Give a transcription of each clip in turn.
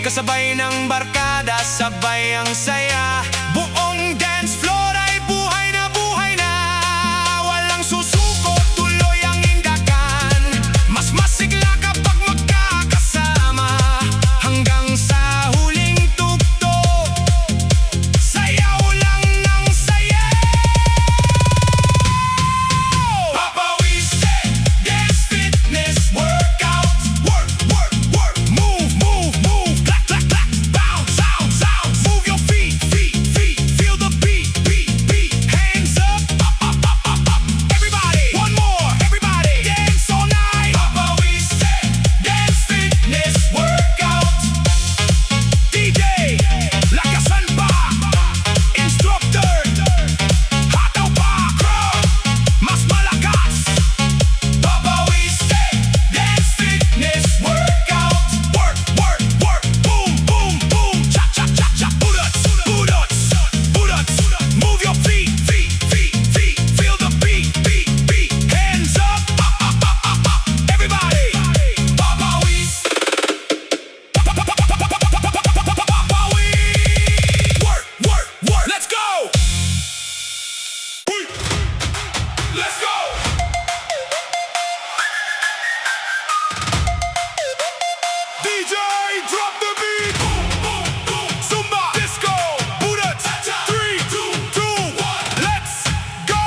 kasabay ng barkada, sabay ang saya. Buong dance floor ay buhay na walang susuko, tuloy ang indakan. Mas masigla kapag magkakasama, hanggang sa huling tugtog, sayaw lang ng sayaw. Papawis, dance fitness workout. Work, work, work, move, move, move. Clap, clap, clap, bounce, sound, sound. Move your feet, feet, feet. Feel the beat, beat, beat. Hands up, up, up, up, up, up. Everybody, one more, everybody. Dance all night. Papawis, dance fitness workout. DJ, lakasan pa. Instructor, hataw pa. Crowd, mas malakas. Papawis, dance fitness workout. Work, work, work. Boom, boom, boom. Cha, cha, cha, cha. Budots, budots, budots. Move your feet, feet, feet, feet. Feel the beat, beat, beat. Hands up, up, up, up, up, up. Everybody, Papawis. Papawis. Work, work, work. Let's go. Let's go. DJ, drop the beat. Boom, boom, boom. Zumba Disco Budots. 3, 2, 2, 1. Let's go.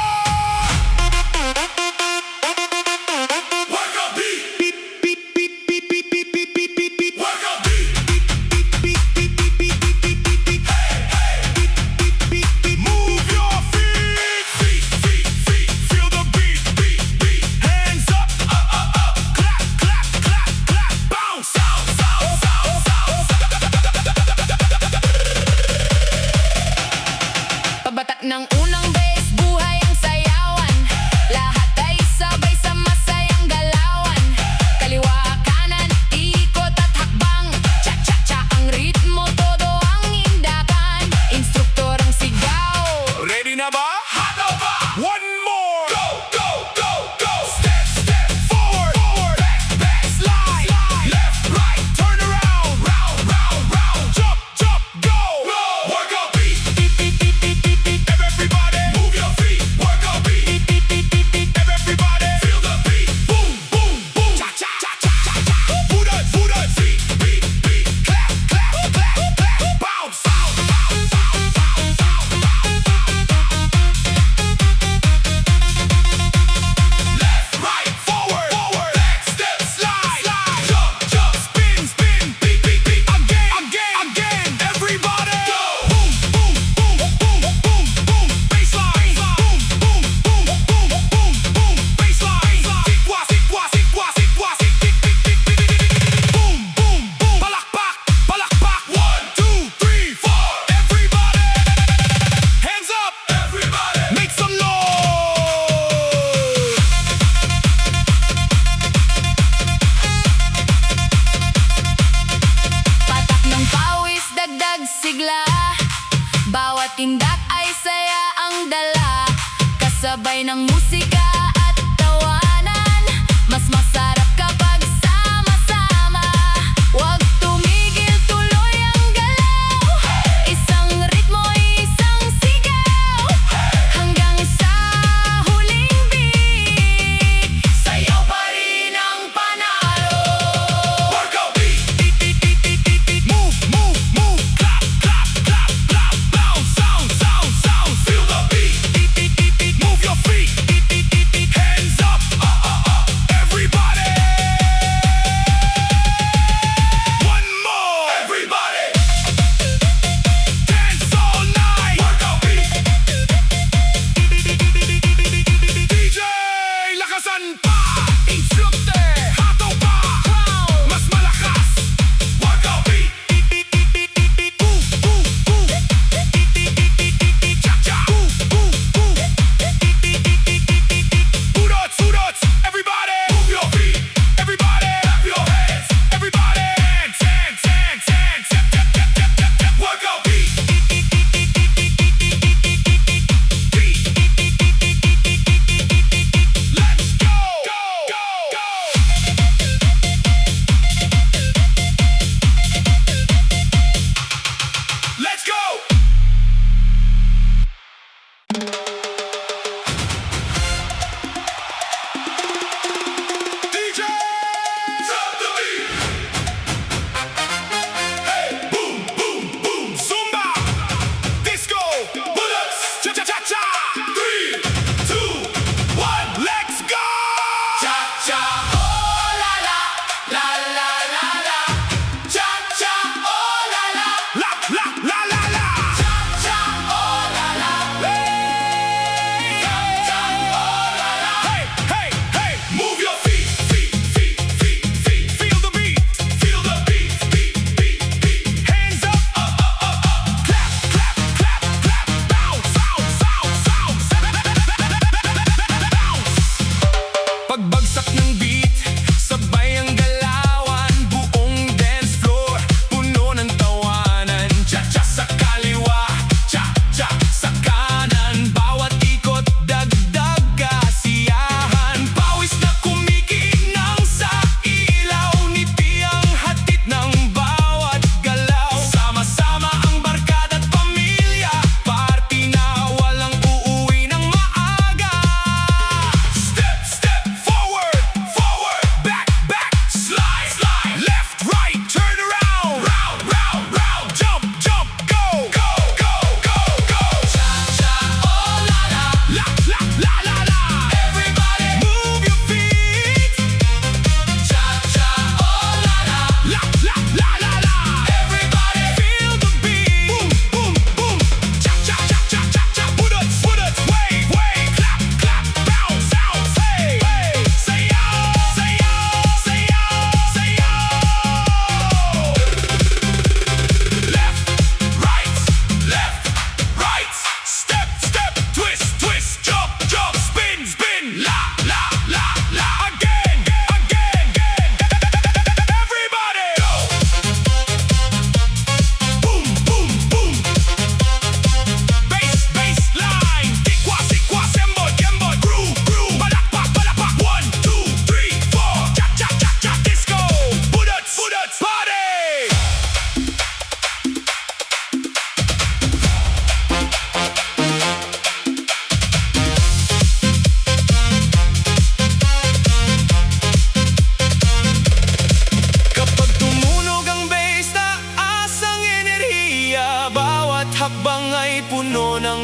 Work a beat. Beat, beat, beat, beat, beat, beat, beat, beat, beat, beat. Work a beat. Beat, beat, beat, beat, beat, beat, beat, beat, beat. Hey, hey. Beat, beat, beat, beat. Move your feet. Feet, feet, feet. Feel the beat, beat, beat. Hands up, up, up, up. Clap, clap, clap, clap. Bounce, sound, sound, sound, sound. Pabatak ng unang bass, buhay ang sayawan. Lahat ay sabay sa masayang galawan. Kaliwa, kanan, ikot at hakbang. Cha-cha-cha ang ritmo, todo ang indakan. Instruktor ang sigaw. Ready na ba? Hataw pa! One more! Go, go, go, go! Step, step, forward, forward, back, back, slide, slide, left, right, turn around, round, round, round, jump, jump, go, go! Work a beat, beat, beat, beat, beat, beat, beat. Everybody, move your feet. Work a beat, beat, beat, beat, beat, beat. Everybody, feel the beat. Boom, boom, boom. Cha, cha, cha, cha, cha, cha. Budots, budots, beat, beat, beat. Clap, clap, clap, clap. Bounce, sound, sound, sound, sound, sound, sound, sound. Left, right, forward, forward, back, step, slide, slide, jump, jump, spin, spin, beat, beat, beat. Again, again, again. Everybody, go. Boom, boom, boom, boom, boom, boom. Baseline, boom, boom, boom, boom, boom, boom. Baseline, sikwa, sikwa, sikwa, sikwa, sik, tik, tik, tik, tik, tik, tik, tik. Boom, boom, boom. Palakpak, palakpak. 1, 2, 3, 4. Everybody, hands up. Everybody, make some noise. Patak ng pawis, dagdag sigla. Bawat tindak ay saya ang dala. Kasabay ng musika at tawanan. Mas masarap kapag sama-sama. Huwag tumigil, tuloy ang galaw. Isang ritmo, isang sigaw. Hanggang sa huling beat, sayaw pa rin ang panalo. Work a beat, beat, beat, beat, beat, beat, beat. Move, move, move. Clap, clap, clap, clap. Bounce, sound, sound, sound. Feel the beat, beat, beat, beat, beat. Move your feet, beat, beat, beat, beat.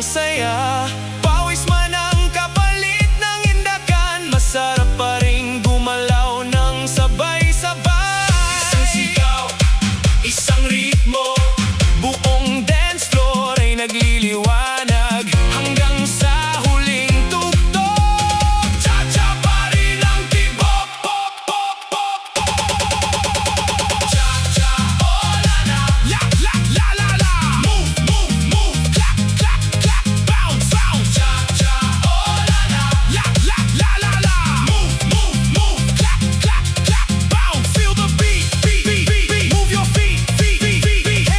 saya. Pawis man ang kapalit ng indakan, masarap pa ring gumalaw ng sabay-sabay. Isang sigaw, isang ritmo, buong dance floor ay nagliliwanag hanggang sa huling tugtog. Cha-cha pa rin ang tibok, pop, pop, pop, pop. Cha-cha, oh la la, la la la la la. Move, move, move, clap, clap, clap, bounce, bounce. Cha-cha, oh la la, la la la la la. Move, move, move, clap, clap, clap, bounce. Feel the beat, beat, beat, beat, beat. Move your feet, feet, feet, feet, feet.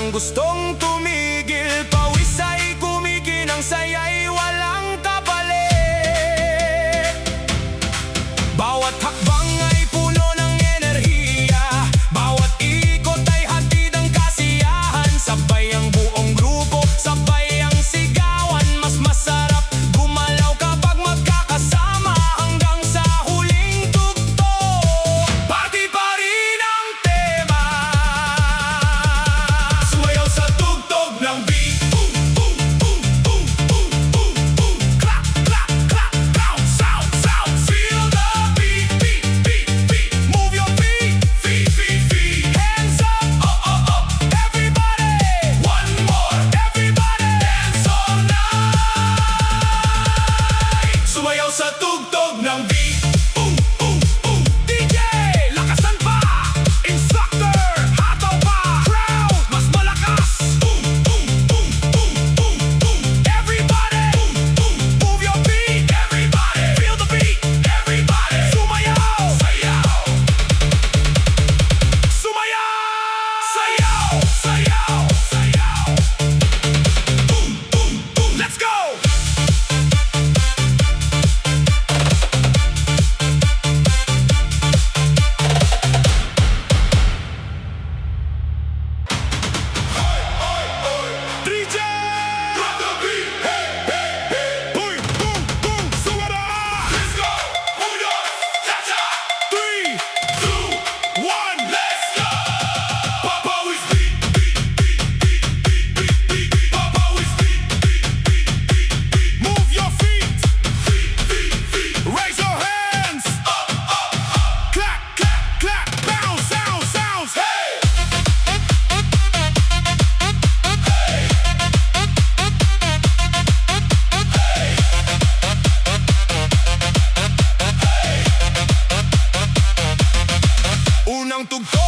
Walang gustong tumigil, pawis ay kumikinang, saya'y walang kapalit. Bawat hakbang ay puno ng enerhiya, bawat ikot ay hatid ang kasiyahan. Sabay ang buong grupo, sabay ang sigawan, mas masarap gumalaw kapag magkakasama hanggang sa huling tugtog. Party pa rin ang tema, sumayaw sa tugtog ng beat. Clap, clap, clap, bounce, sound, sound. Feel the beat, beat, beat, beat. Move your feet, feet, feet, feet. Hands up, oh, oh, oh. Everybody, one more. Everybody, dance all night. Sumayaw sa tugtog ng beat. DJ, lakasan pa. Instructor, hataw pa. Crowd, mas malakas. Everybody, move your feet. Everybody, feel the beat. Everybody, sumayaw. Sayaw. Sumayaw. Sayaw, sayaw, sayaw. Let's go. DJ, drop the beat. Hey, hey, hey. Boom, boom, boom. Zumba Disco Budots Chacha. 3, 2, 1, let's go. PAPAWIS beat, beat, beat, beat, beat, beat, beat, beat. PAPAWIS beat, beat, beat, beat, beat. Move your feet, feet, feet, feet. Raise your hands, up, up, up. Clap, clap, clap. Bounce, sound, sounds. Hey. Unang tugtog.